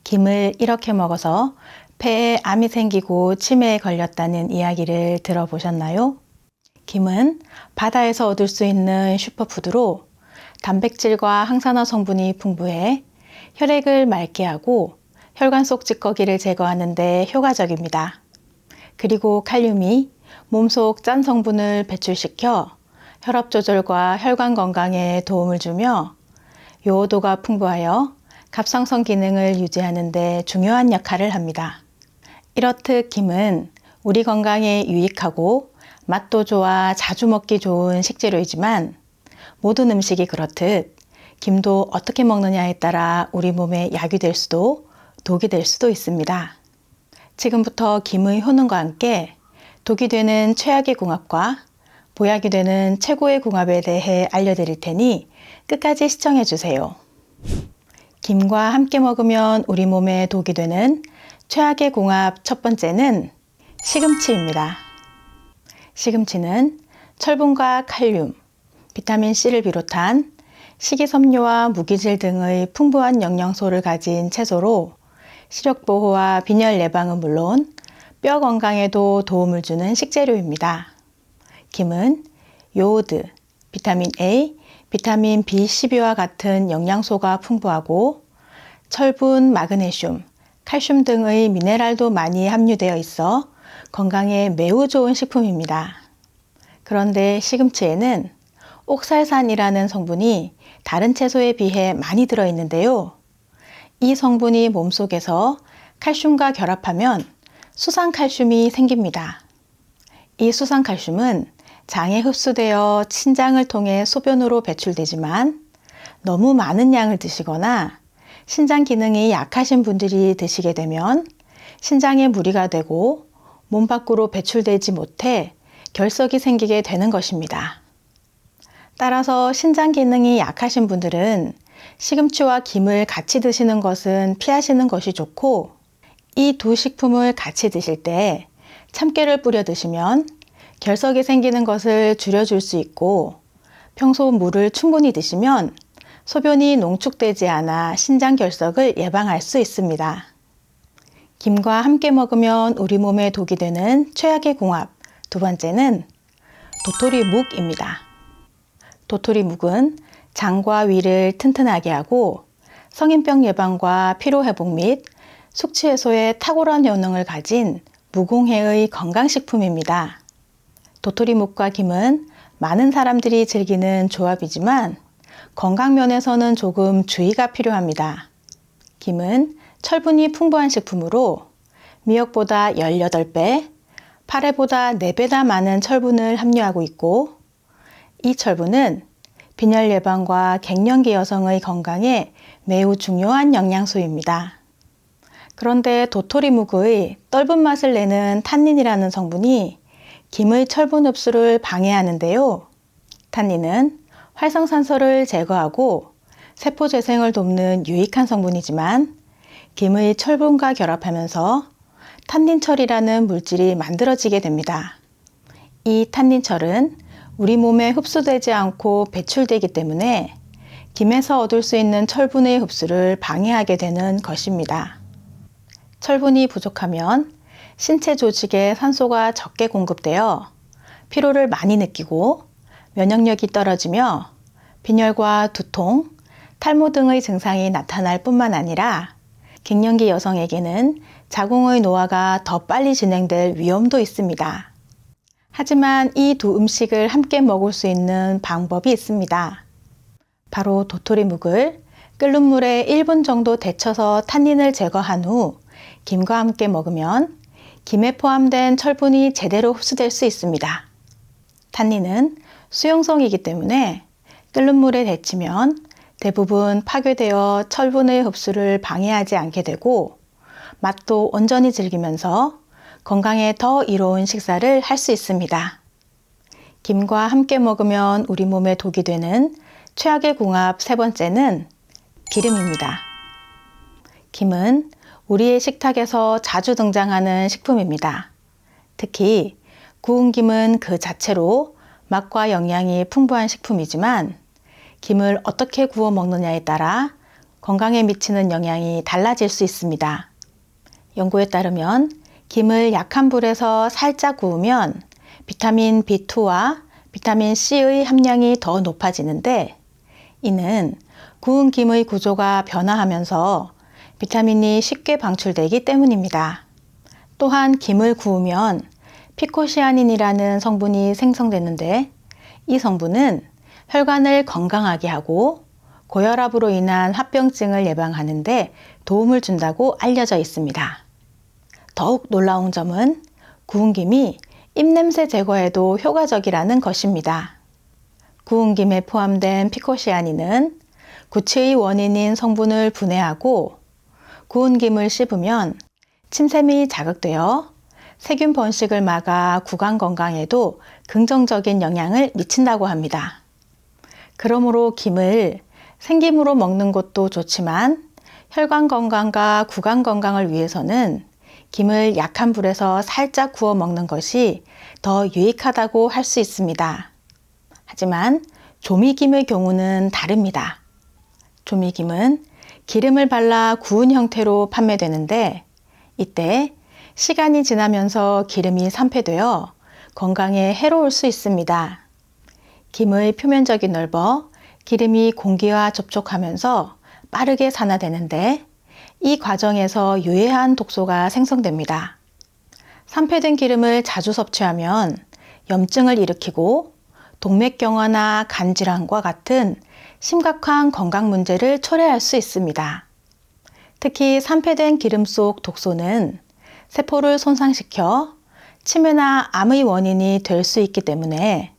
김을 이렇게 먹어서 폐에 암이 생기고 치매에 걸렸다는 이야기를 들어보셨나요? 김은 바다에서 얻을 수 있는 슈퍼푸드로 단백질과 항산화 성분이 풍부해 혈액을 맑게 하고 혈관 속 찌꺼기를 제거하는 데 효과적입니다. 그리고 칼륨이 몸속 짠 성분을 배출시켜 혈압 조절과 혈관 건강에 도움을 주며 요오도가 풍부하여 갑상선 기능을 유지하는 데 중요한 역할을 합니다. 이렇듯 김은 우리 건강에 유익하고 맛도 좋아 자주 먹기 좋은 식재료이지만 모든 음식이 그렇듯 김도 어떻게 먹느냐에 따라 우리 몸에 약이 될 수도 독이 될 수도 있습니다. 지금부터 김의 효능과 함께 독이 되는 최악의 궁합과 보약이 되는 최고의 궁합에 대해 알려드릴 테니 끝까지 시청해 주세요. 김과 함께 먹으면 우리 몸에 독이 되는 최악의 궁합 첫 번째는 시금치입니다. 시금치는 철분과 칼륨, 비타민C를 비롯한 식이섬유와 무기질 등의 풍부한 영양소를 가진 채소로 시력 보호와 빈혈 예방은 물론 뼈 건강에도 도움을 주는 식재료입니다. 김은 요오드, 비타민 A, 비타민 B12와 같은 영양소가 풍부하고 철분, 마그네슘, 칼슘 등의 미네랄도 많이 함유되어 있어 건강에 매우 좋은 식품입니다. 그런데 시금치에는 옥살산이라는 성분이 다른 채소에 비해 많이 들어있는데요. 이 성분이 몸속에서 칼슘과 결합하면 수산칼슘이 생깁니다. 이 수산칼슘은 장에 흡수되어 신장을 통해 소변으로 배출되지만 너무 많은 양을 드시거나 신장 기능이 약하신 분들이 드시게 되면 신장에 무리가 되고 몸 밖으로 배출되지 못해 결석이 생기게 되는 것입니다. 따라서 신장 기능이 약하신 분들은 시금치와 김을 같이 드시는 것은 피하시는 것이 좋고 이 두 식품을 같이 드실 때 참깨를 뿌려 드시면 결석이 생기는 것을 줄여줄 수 있고 평소 물을 충분히 드시면 소변이 농축되지 않아 신장 결석을 예방할 수 있습니다. 김과 함께 먹으면 우리 몸에 독이 되는 최악의 궁합 두 번째는 도토리묵입니다. 도토리묵은 장과 위를 튼튼하게 하고 성인병 예방과 피로회복 및 숙취 해소에 탁월한 효능을 가진 무공해의 건강식품입니다. 도토리묵과 김은 많은 사람들이 즐기는 조합이지만 건강 면에서는 조금 주의가 필요합니다. 김은 철분이 풍부한 식품으로 미역보다 18배, 파래보다 4배나 많은 철분을 함유하고 있고 이 철분은 빈혈 예방과 갱년기 여성의 건강에 매우 중요한 영양소입니다. 그런데 도토리묵의 떫은 맛을 내는 탄닌이라는 성분이 김의 철분 흡수를 방해하는데요. 탄닌은 활성산소를 제거하고 세포 재생을 돕는 유익한 성분이지만 김의 철분과 결합하면서 탄닌철이라는 물질이 만들어지게 됩니다. 이 탄닌철은 우리 몸에 흡수되지 않고 배출되기 때문에 김에서 얻을 수 있는 철분의 흡수를 방해하게 되는 것입니다. 철분이 부족하면 신체 조직에 산소가 적게 공급되어 피로를 많이 느끼고 면역력이 떨어지며 빈혈과 두통, 탈모 등의 증상이 나타날 뿐만 아니라 갱년기 여성에게는 자궁의 노화가 더 빨리 진행될 위험도 있습니다. 하지만 이 두 음식을 함께 먹을 수 있는 방법이 있습니다. 바로 도토리묵을 끓는 물에 1분 정도 데쳐서 탄닌을 제거한 후 김과 함께 먹으면 김에 포함된 철분이 제대로 흡수될 수 있습니다. 탄닌은 수용성이기 때문에 끓는 물에 데치면 대부분 파괴되어 철분의 흡수를 방해하지 않게 되고 맛도 온전히 즐기면서 건강에 더 이로운 식사를 할 수 있습니다. 김과 함께 먹으면 우리 몸에 독이 되는 최악의 궁합 세 번째는 기름입니다. 김은 우리의 식탁에서 자주 등장하는 식품입니다. 특히 구운 김은 그 자체로 맛과 영양이 풍부한 식품이지만 김을 어떻게 구워 먹느냐에 따라 건강에 미치는 영향이 달라질 수 있습니다. 연구에 따르면 김을 약한 불에서 살짝 구우면 비타민 B2와 비타민 C의 함량이 더 높아지는데, 이는 구운 김의 구조가 변화하면서 비타민이 쉽게 방출되기 때문입니다. 또한 김을 구우면 피코시아닌이라는 성분이 생성되는데, 이 성분은 혈관을 건강하게 하고 고혈압으로 인한 합병증을 예방하는 데 도움을 준다고 알려져 있습니다. 더욱 놀라운 점은 구운 김이 입냄새 제거에도 효과적이라는 것입니다. 구운 김에 포함된 피코시아닌은 구취의 원인인 성분을 분해하고, 구운 김을 씹으면 침샘이 자극되어 세균 번식을 막아 구강 건강에도 긍정적인 영향을 미친다고 합니다. 그러므로 김을 생김으로 먹는 것도 좋지만 혈관 건강과 구강 건강을 위해서는 김을 약한 불에서 살짝 구워 먹는 것이 더 유익하다고 할 수 있습니다. 하지만 조미김의 경우는 다릅니다. 조미김은 기름을 발라 구운 형태로 판매되는데, 이때 시간이 지나면서 기름이 산패되어 건강에 해로울 수 있습니다. 김의 표면적이 넓어 기름이 공기와 접촉하면서 빠르게 산화되는데, 이 과정에서 유해한 독소가 생성됩니다. 산패된 기름을 자주 섭취하면 염증을 일으키고 동맥경화나 간질환과 같은 심각한 건강 문제를 초래할 수 있습니다. 특히 산패된 기름 속 독소는 세포를 손상시켜 치매나 암의 원인이 될 수 있기 때문에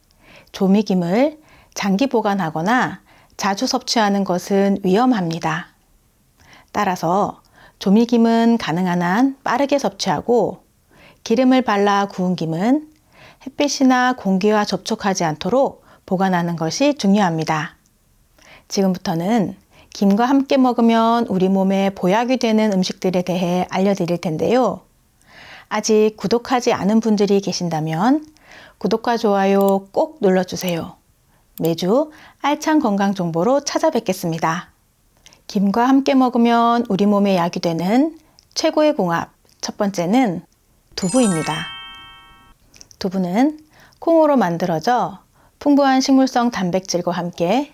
조미김을 장기 보관하거나 자주 섭취하는 것은 위험합니다. 따라서 조미김은 가능한 한 빠르게 섭취하고, 기름을 발라 구운 김은 햇빛이나 공기와 접촉하지 않도록 보관하는 것이 중요합니다. 지금부터는 김과 함께 먹으면 우리 몸에 보약이 되는 음식들에 대해 알려드릴 텐데요. 아직 구독하지 않은 분들이 계신다면 구독과 좋아요 꼭 눌러주세요. 매주 알찬 건강 정보로 찾아뵙겠습니다. 김과 함께 먹으면 우리 몸에 약이 되는 최고의 궁합, 첫 번째는 두부입니다. 두부는 콩으로 만들어져 풍부한 식물성 단백질과 함께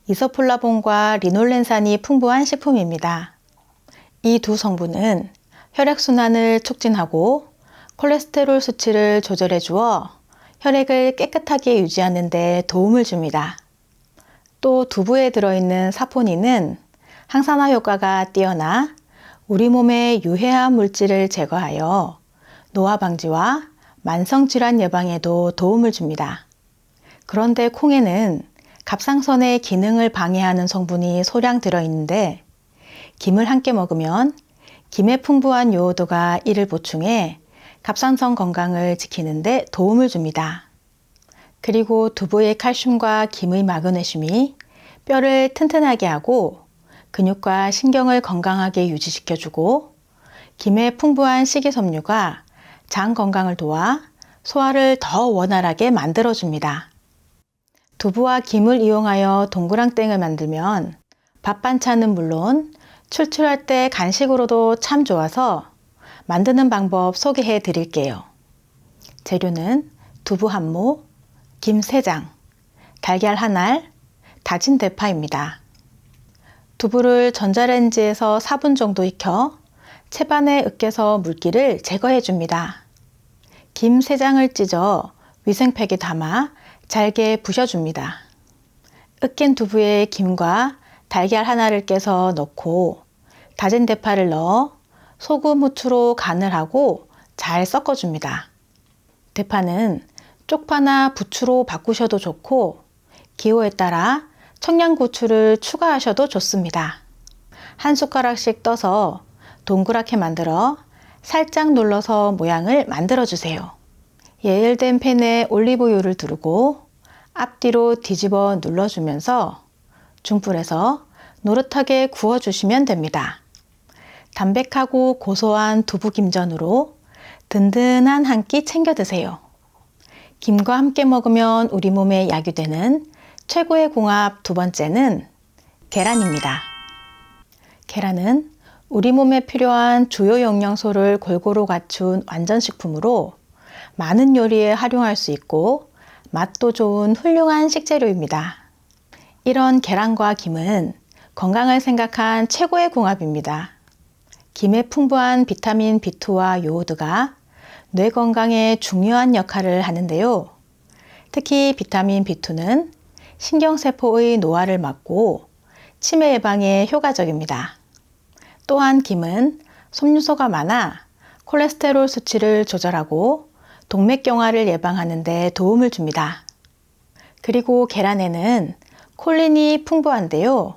이소플라본과 리놀렌산이 풍부한 식품입니다. 이 두 성분은 혈액순환을 촉진하고 콜레스테롤 수치를 조절해 주어 혈액을 깨끗하게 유지하는 데 도움을 줍니다. 또 두부에 들어있는 사포닌은 항산화 효과가 뛰어나 우리 몸의 유해한 물질을 제거하여 노화 방지와 만성질환 예방에도 도움을 줍니다. 그런데 콩에는 갑상선의 기능을 방해하는 성분이 소량 들어있는데, 김을 함께 먹으면 김에 풍부한 요오드가 이를 보충해 갑상선 건강을 지키는 데 도움을 줍니다. 그리고 두부의 칼슘과 김의 마그네슘이 뼈를 튼튼하게 하고 근육과 신경을 건강하게 유지시켜주고, 김의 풍부한 식이섬유가 장 건강을 도와 소화를 더 원활하게 만들어줍니다. 두부와 김을 이용하여 동그랑땡을 만들면 밥 반찬은 물론 출출할 때 간식으로도 참 좋아서 만드는 방법 소개해 드릴게요. 재료는 두부 한 모, 김 3장, 달걀 한 알, 다진 대파입니다. 두부를 전자레인지에서 4분 정도 익혀 채반에 으깨서 물기를 제거해 줍니다. 김 3장을 찢어 위생팩에 담아 잘게 부셔줍니다. 으깬 두부에 김과 달걀 하나를 깨서 넣고 다진 대파를 넣어 소금, 후추로 간을 하고 잘 섞어줍니다. 대파는 쪽파나 부추로 바꾸셔도 좋고 기호에 따라 청양고추를 추가하셔도 좋습니다. 한 숟가락씩 떠서 동그랗게 만들어 살짝 눌러서 모양을 만들어주세요. 예열된 팬에 올리브유를 두르고 앞뒤로 뒤집어 눌러주면서 중불에서 노릇하게 구워주시면 됩니다. 담백하고 고소한 두부김전으로 든든한 한 끼 챙겨 드세요. 김과 함께 먹으면 우리 몸에 약이 되는 최고의 궁합 두 번째는 계란입니다. 계란은 우리 몸에 필요한 주요 영양소를 골고루 갖춘 완전식품으로 많은 요리에 활용할 수 있고 맛도 좋은 훌륭한 식재료입니다. 이런 계란과 김은 건강을 생각한 최고의 궁합입니다. 김에 풍부한 비타민 B2와 요오드가 뇌 건강에 중요한 역할을 하는데요. 특히 비타민 B2는 신경세포의 노화를 막고 치매 예방에 효과적입니다. 또한 김은 섬유소가 많아 콜레스테롤 수치를 조절하고 동맥경화를 예방하는 데 도움을 줍니다. 그리고 계란에는 콜린이 풍부한데요.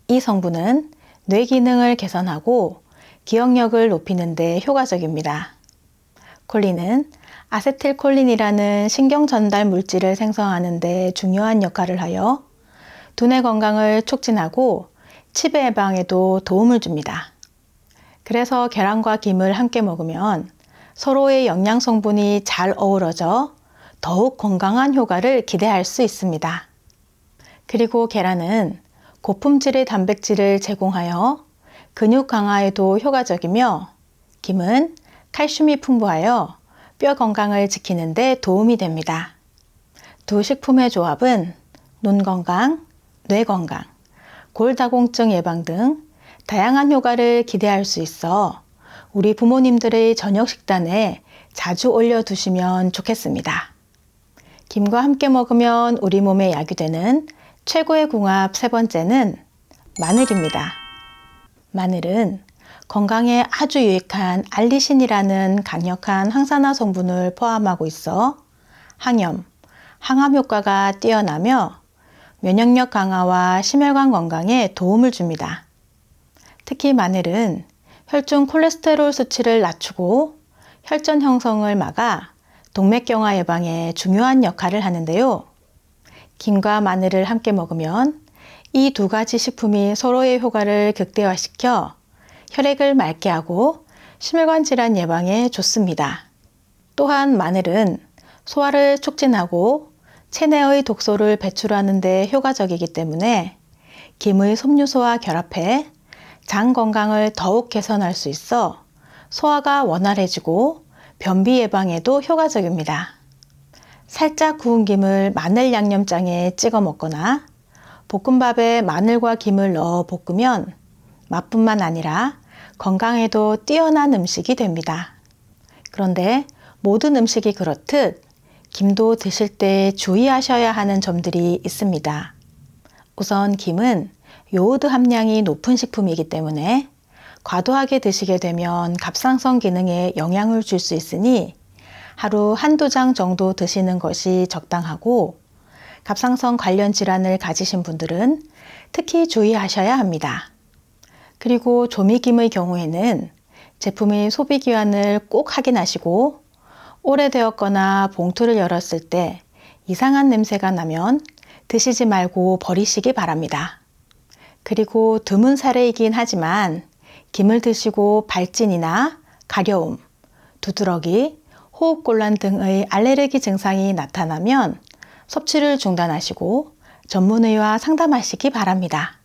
이 성분은 뇌 기능을 개선하고 기억력을 높이는 데 효과적입니다. 콜린은 아세틸콜린이라는 신경 전달 물질을 생성하는 데 중요한 역할을 하여 두뇌 건강을 촉진하고 치매 예방에도 도움을 줍니다. 그래서 계란과 김을 함께 먹으면 서로의 영양 성분이 잘 어우러져 더욱 건강한 효과를 기대할 수 있습니다. 그리고 계란은 고품질의 단백질을 제공하여 근육 강화에도 효과적이며 김은 칼슘이 풍부하여 뼈 건강을 지키는 데 도움이 됩니다. 두 식품의 조합은 눈 건강, 뇌 건강, 골다공증 예방 등 다양한 효과를 기대할 수 있어 우리 부모님들의 저녁 식단에 자주 올려두시면 좋겠습니다. 김과 함께 먹으면 우리 몸에 약이 되는 최고의 궁합 세 번째는 마늘입니다. 마늘은 건강에 아주 유익한 알리신이라는 강력한 항산화 성분을 포함하고 있어 항염, 항암 효과가 뛰어나며 면역력 강화와 심혈관 건강에 도움을 줍니다. 특히 마늘은 혈중 콜레스테롤 수치를 낮추고 혈전 형성을 막아 동맥경화 예방에 중요한 역할을 하는데요. 김과 마늘을 함께 먹으면 이 두 가지 식품이 서로의 효과를 극대화시켜 혈액을 맑게 하고 심혈관 질환 예방에 좋습니다. 또한 마늘은 소화를 촉진하고 체내의 독소를 배출하는 데 효과적이기 때문에 김의 섬유소와 결합해 장 건강을 더욱 개선할 수 있어 소화가 원활해지고 변비 예방에도 효과적입니다. 살짝 구운 김을 마늘 양념장에 찍어 먹거나 볶음밥에 마늘과 김을 넣어 볶으면 맛뿐만 아니라 건강에도 뛰어난 음식이 됩니다. 그런데 모든 음식이 그렇듯 김도 드실 때 주의하셔야 하는 점들이 있습니다. 우선 김은 요오드 함량이 높은 식품이기 때문에 과도하게 드시게 되면 갑상선 기능에 영향을 줄 수 있으니 하루 한두 장 정도 드시는 것이 적당하고 갑상선 관련 질환을 가지신 분들은 특히 주의하셔야 합니다. 그리고 조미김의 경우에는 제품의 소비 기한을 꼭 확인하시고 오래되었거나 봉투를 열었을 때 이상한 냄새가 나면 드시지 말고 버리시기 바랍니다. 그리고 드문 사례이긴 하지만 김을 드시고 발진이나 가려움, 두드러기, 호흡곤란 등의 알레르기 증상이 나타나면 섭취를 중단하시고 전문의와 상담하시기 바랍니다.